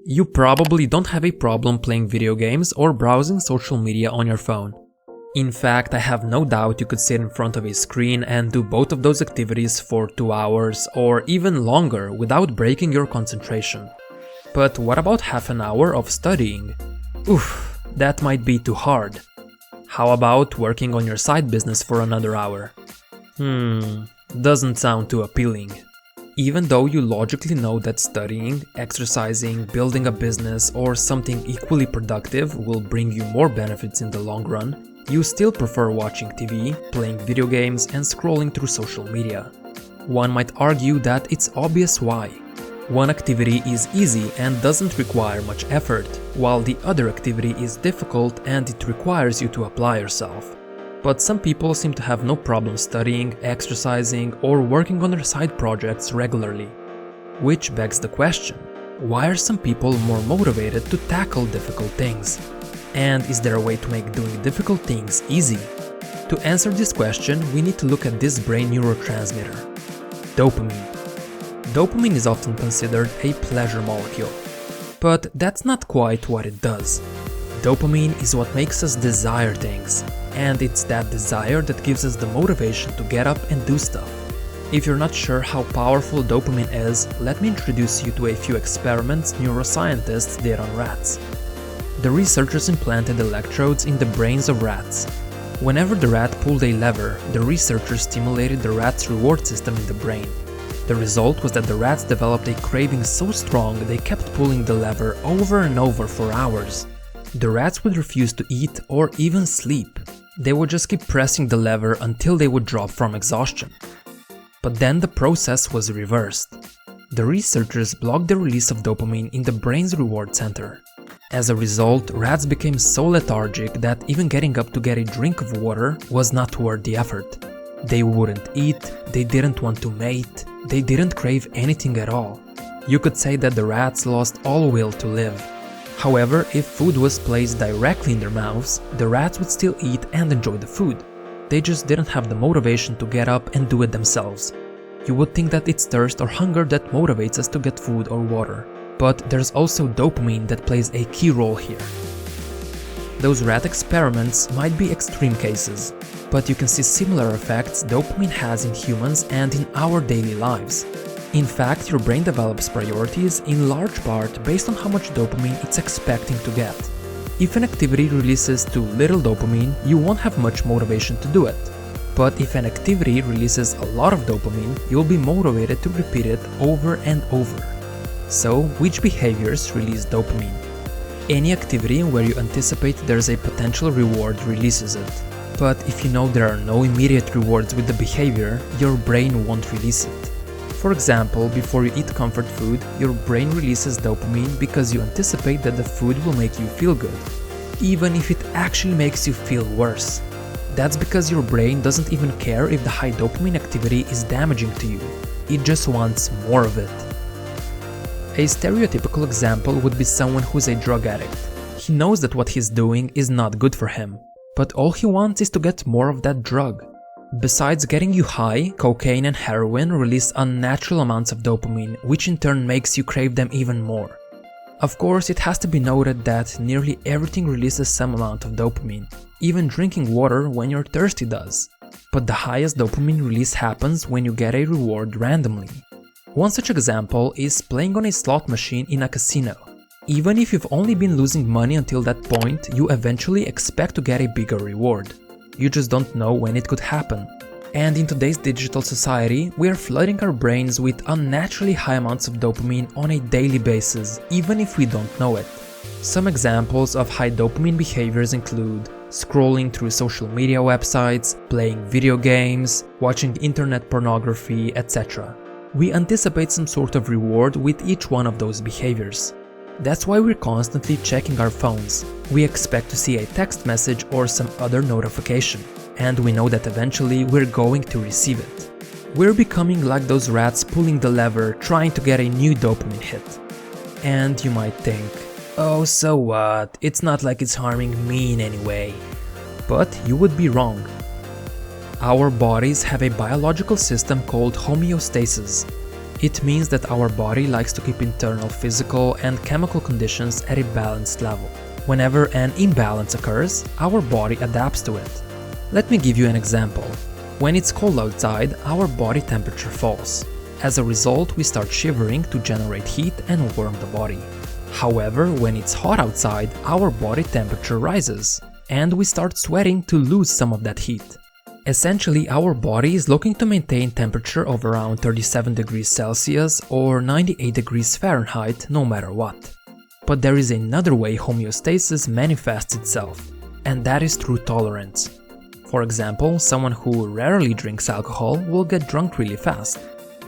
You probably don't have a problem playing video games or browsing social media on your phone. In fact, I have no doubt you could sit in front of a screen and do both of those activities for 2 hours or even longer without breaking your concentration. But what about half an hour of studying? Oof, that might be too hard. How about working on your side business for another hour? Doesn't sound too appealing. Even though you logically know that studying, exercising, building a business, or something equally productive will bring you more benefits in the long run, you still prefer watching TV, playing video games, and scrolling through social media. One might argue that it's obvious why. One activity is easy and doesn't require much effort, while the other activity is difficult and it requires you to apply yourself. But some people seem to have no problem studying, exercising, or working on their side projects regularly. Which begs the question, why are some people more motivated to tackle difficult things? And is there a way to make doing difficult things easy? To answer this question, we need to look at this brain neurotransmitter, dopamine. Dopamine is often considered a pleasure molecule, but that's not quite what it does. Dopamine is what makes us desire things, and it's that desire that gives us the motivation to get up and do stuff. If you're not sure how powerful dopamine is, let me introduce you to a few experiments neuroscientists did on rats. The researchers implanted electrodes in the brains of rats. Whenever the rat pulled a lever, the researchers stimulated the rat's reward system in the brain. The result was that the rats developed a craving so strong they kept pulling the lever over and over for hours. The rats would refuse to eat or even sleep. They would just keep pressing the lever until they would drop from exhaustion. But then the process was reversed. The researchers blocked the release of dopamine in the brain's reward center. As a result, rats became so lethargic that even getting up to get a drink of water was not worth the effort. They wouldn't eat, they didn't want to mate, they didn't crave anything at all. You could say that the rats lost all will to live. However, if food was placed directly in their mouths, the rats would still eat and enjoy the food. They just didn't have the motivation to get up and do it themselves. You would think that it's thirst or hunger that motivates us to get food or water. But there's also dopamine that plays a key role here. Those rat experiments might be extreme cases, but you can see similar effects dopamine has in humans and in our daily lives. In fact, your brain develops priorities in large part based on how much dopamine it's expecting to get. If an activity releases too little dopamine, you won't have much motivation to do it. But if an activity releases a lot of dopamine, you'll be motivated to repeat it over and over. So, which behaviors release dopamine? Any activity where you anticipate there's a potential reward releases it. But if you know there are no immediate rewards with the behavior, your brain won't release it. For example, before you eat comfort food, your brain releases dopamine because you anticipate that the food will make you feel good, even if it actually makes you feel worse. That's because your brain doesn't even care if the high dopamine activity is damaging to you. It just wants more of it. A stereotypical example would be someone who's a drug addict. He knows that what he's doing is not good for him, but all he wants is to get more of that drug. Besides getting you high, cocaine and heroin release unnatural amounts of dopamine, which in turn makes you crave them even more. Of course, it has to be noted that nearly everything releases some amount of dopamine. Even drinking water when you're thirsty does. But the highest dopamine release happens when you get a reward randomly. One such example is playing on a slot machine in a casino. Even if you've only been losing money until that point, you eventually expect to get a bigger reward. You just don't know when it could happen. And in today's digital society, we are flooding our brains with unnaturally high amounts of dopamine on a daily basis, even if we don't know it. Some examples of high dopamine behaviors include scrolling through social media websites, playing video games, watching internet pornography, etc. We anticipate some sort of reward with each one of those behaviors. That's why we're constantly checking our phones. We expect to see a text message or some other notification, and we know that eventually we're going to receive it. We're becoming like those rats pulling the lever trying to get a new dopamine hit. And you might think, oh, so what? It's not like it's harming me in any way. But you would be wrong. Our bodies have a biological system called homeostasis. It means that our body likes to keep internal physical and chemical conditions at a balanced level. Whenever an imbalance occurs, our body adapts to it. Let me give you an example. When it's cold outside, our body temperature falls. As a result, we start shivering to generate heat and warm the body. However, when it's hot outside, our body temperature rises, and we start sweating to lose some of that heat. Essentially, our body is looking to maintain temperature of around 37 degrees Celsius or 98 degrees Fahrenheit no matter what. But there is another way homeostasis manifests itself, and that is through tolerance. For example, someone who rarely drinks alcohol will get drunk really fast,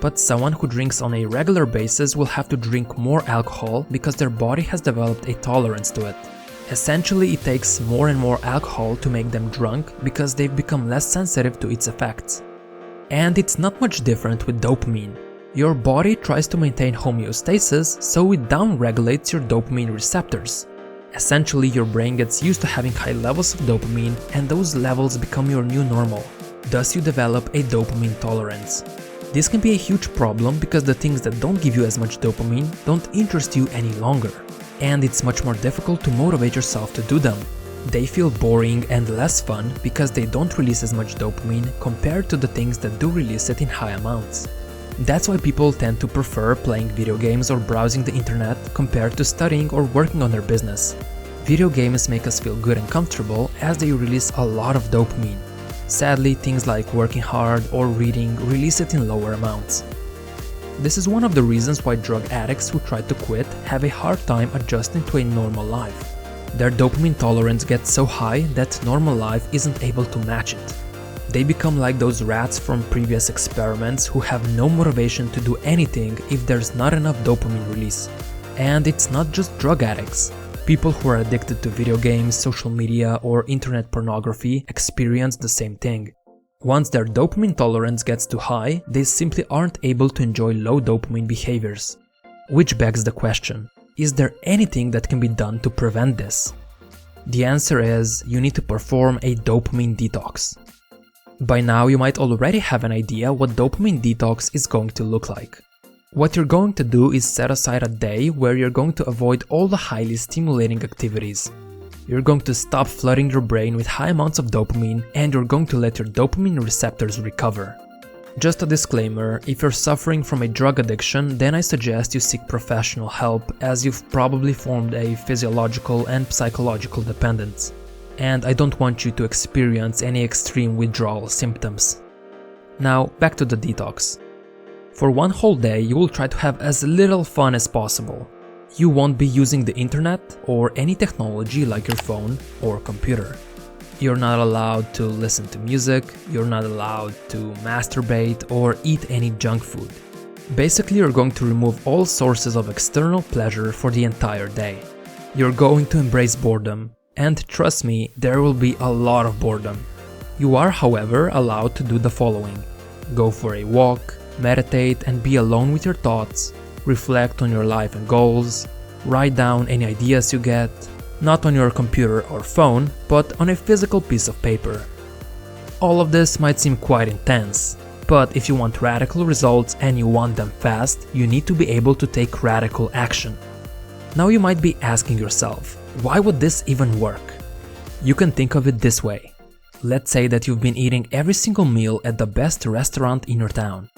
but someone who drinks on a regular basis will have to drink more alcohol because their body has developed a tolerance to it. Essentially, it takes more and more alcohol to make them drunk because they've become less sensitive to its effects. And it's not much different with dopamine. Your body tries to maintain homeostasis, so it downregulates your dopamine receptors. Essentially, your brain gets used to having high levels of dopamine, and those levels become your new normal. Thus, you develop a dopamine tolerance. This can be a huge problem because the things that don't give you as much dopamine don't interest you any longer. And it's much more difficult to motivate yourself to do them. They feel boring and less fun because they don't release as much dopamine compared to the things that do release it in high amounts. That's why people tend to prefer playing video games or browsing the internet compared to studying or working on their business. Video games make us feel good and comfortable as they release a lot of dopamine. Sadly, things like working hard or reading release it in lower amounts. This is one of the reasons why drug addicts who try to quit have a hard time adjusting to a normal life. Their dopamine tolerance gets so high that normal life isn't able to match it. They become like those rats from previous experiments who have no motivation to do anything if there's not enough dopamine release. And it's not just drug addicts. People who are addicted to video games, social media, or internet pornography experience the same thing. Once their dopamine tolerance gets too high, they simply aren't able to enjoy low dopamine behaviors. Which begs the question, is there anything that can be done to prevent this? The answer is, you need to perform a dopamine detox. By now, you might already have an idea what dopamine detox is going to look like. What you're going to do is set aside a day where you're going to avoid all the highly stimulating activities. You're going to stop flooding your brain with high amounts of dopamine, and you're going to let your dopamine receptors recover. Just a disclaimer, if you're suffering from a drug addiction, then I suggest you seek professional help, as you've probably formed a physiological and psychological dependence. And I don't want you to experience any extreme withdrawal symptoms. Now, back to the detox. For one whole day, you will try to have as little fun as possible. You won't be using the internet or any technology like your phone or computer. You're not allowed to listen to music, you're not allowed to masturbate or eat any junk food. Basically, you're going to remove all sources of external pleasure for the entire day. You're going to embrace boredom, and trust me, there will be a lot of boredom. You are, however, allowed to do the following: go for a walk, meditate and be alone with your thoughts, reflect on your life and goals, write down any ideas you get, not on your computer or phone, but on a physical piece of paper. All of this might seem quite intense, but if you want radical results and you want them fast, you need to be able to take radical action. Now you might be asking yourself, why would this even work? You can think of it this way. Let's say that you've been eating every single meal at the best restaurant in your town.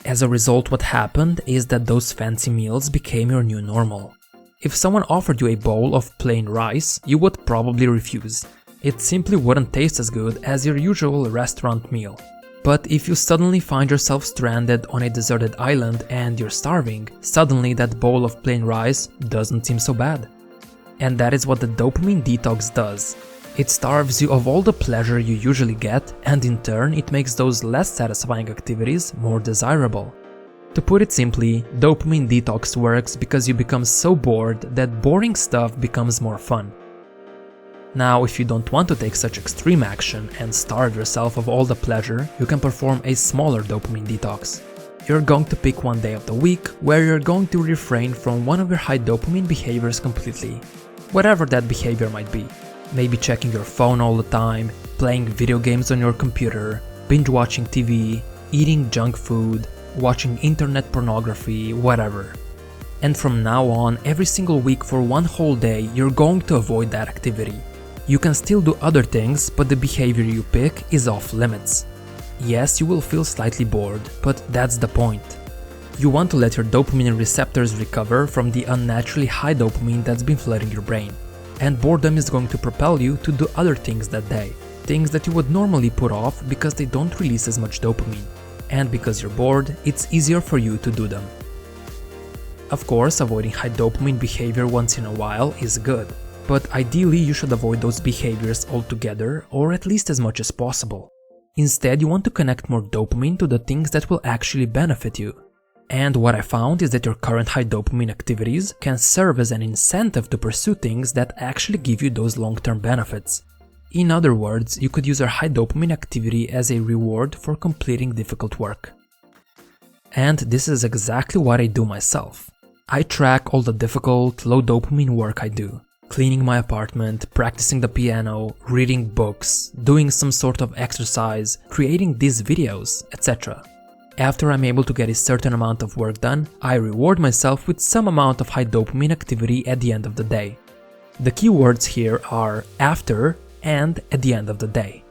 As a result, what happened is that those fancy meals became your new normal. If someone offered you a bowl of plain rice, you would probably refuse. It simply wouldn't taste as good as your usual restaurant meal. But if you suddenly find yourself stranded on a deserted island and you're starving, suddenly that bowl of plain rice doesn't seem so bad. And that is what the dopamine detox does. It starves you of all the pleasure you usually get, and in turn it makes those less satisfying activities more desirable. To put it simply, dopamine detox works because you become so bored that boring stuff becomes more fun. Now, if you don't want to take such extreme action and starve yourself of all the pleasure, you can perform a smaller dopamine detox. You're going to pick one day of the week where you're going to refrain from one of your high dopamine behaviors completely. Whatever that behavior might be. Maybe checking your phone all the time, playing video games on your computer, binge watching TV, eating junk food, watching internet pornography, whatever. And from now on, every single week for one whole day, you're going to avoid that activity. You can still do other things, but the behavior you pick is off limits. Yes, you will feel slightly bored, but that's the point. You want to let your dopamine receptors recover from the unnaturally high dopamine that's been flooding your brain. And boredom is going to propel you to do other things that day. Things that you would normally put off because they don't release as much dopamine. And because you're bored, it's easier for you to do them. Of course, avoiding high dopamine behavior once in a while is good, but ideally you should avoid those behaviors altogether, or at least as much as possible. Instead, you want to connect more dopamine to the things that will actually benefit you. And what I found is that your current high dopamine activities can serve as an incentive to pursue things that actually give you those long-term benefits. In other words, you could use your high dopamine activity as a reward for completing difficult work. And this is exactly what I do myself. I track all the difficult, low dopamine work I do. Cleaning my apartment, practicing the piano, reading books, doing some sort of exercise, creating these videos, etc. After I'm able to get a certain amount of work done, I reward myself with some amount of high dopamine activity at the end of the day. The key words here are after and at the end of the day.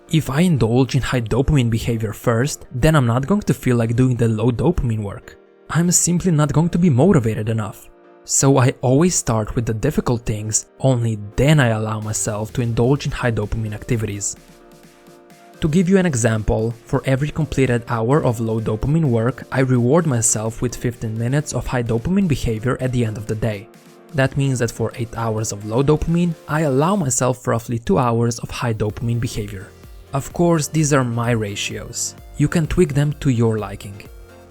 If I indulge in high dopamine behavior first, then I'm not going to feel like doing the low dopamine work. I'm simply not going to be motivated enough. So I always start with the difficult things, only then I allow myself to indulge in high dopamine activities. To give you an example, for every completed hour of low dopamine work, I reward myself with 15 minutes of high dopamine behavior at the end of the day. That means that for 8 hours of low dopamine, I allow myself roughly 2 hours of high dopamine behavior. Of course, these are my ratios. You can tweak them to your liking.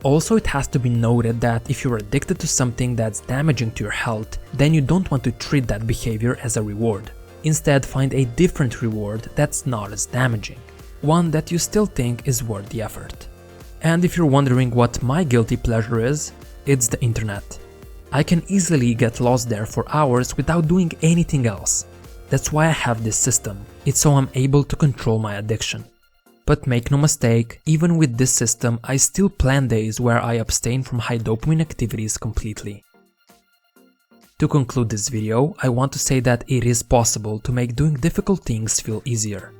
Also, it has to be noted that if you're addicted to something that's damaging to your health, then you don't want to treat that behavior as a reward. Instead, find a different reward that's not as damaging. One that you still think is worth the effort. And if you're wondering what my guilty pleasure is, it's the internet. I can easily get lost there for hours without doing anything else. That's why I have this system. It's so I'm able to control my addiction. But make no mistake, even with this system, I still plan days where I abstain from high dopamine activities completely. To conclude this video, I want to say that it is possible to make doing difficult things feel easier.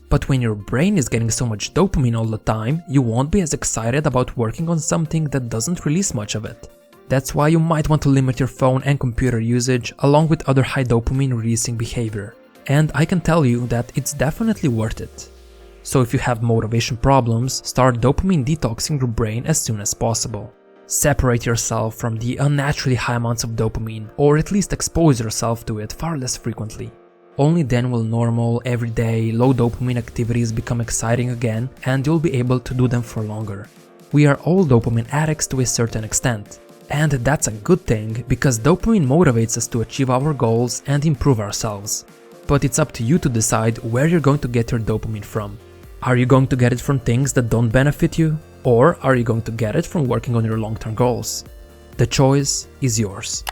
But when your brain is getting so much dopamine all the time, you won't be as excited about working on something that doesn't release much of it. That's why you might want to limit your phone and computer usage along with other high dopamine releasing behavior. And I can tell you that it's definitely worth it. So if you have motivation problems, start dopamine detoxing your brain as soon as possible. Separate yourself from the unnaturally high amounts of dopamine, or at least expose yourself to it far less frequently. Only then will normal, everyday, low dopamine activities become exciting again, and you'll be able to do them for longer. We are all dopamine addicts to a certain extent. And that's a good thing, because dopamine motivates us to achieve our goals and improve ourselves. But it's up to you to decide where you're going to get your dopamine from. Are you going to get it from things that don't benefit you? Or are you going to get it from working on your long-term goals? The choice is yours.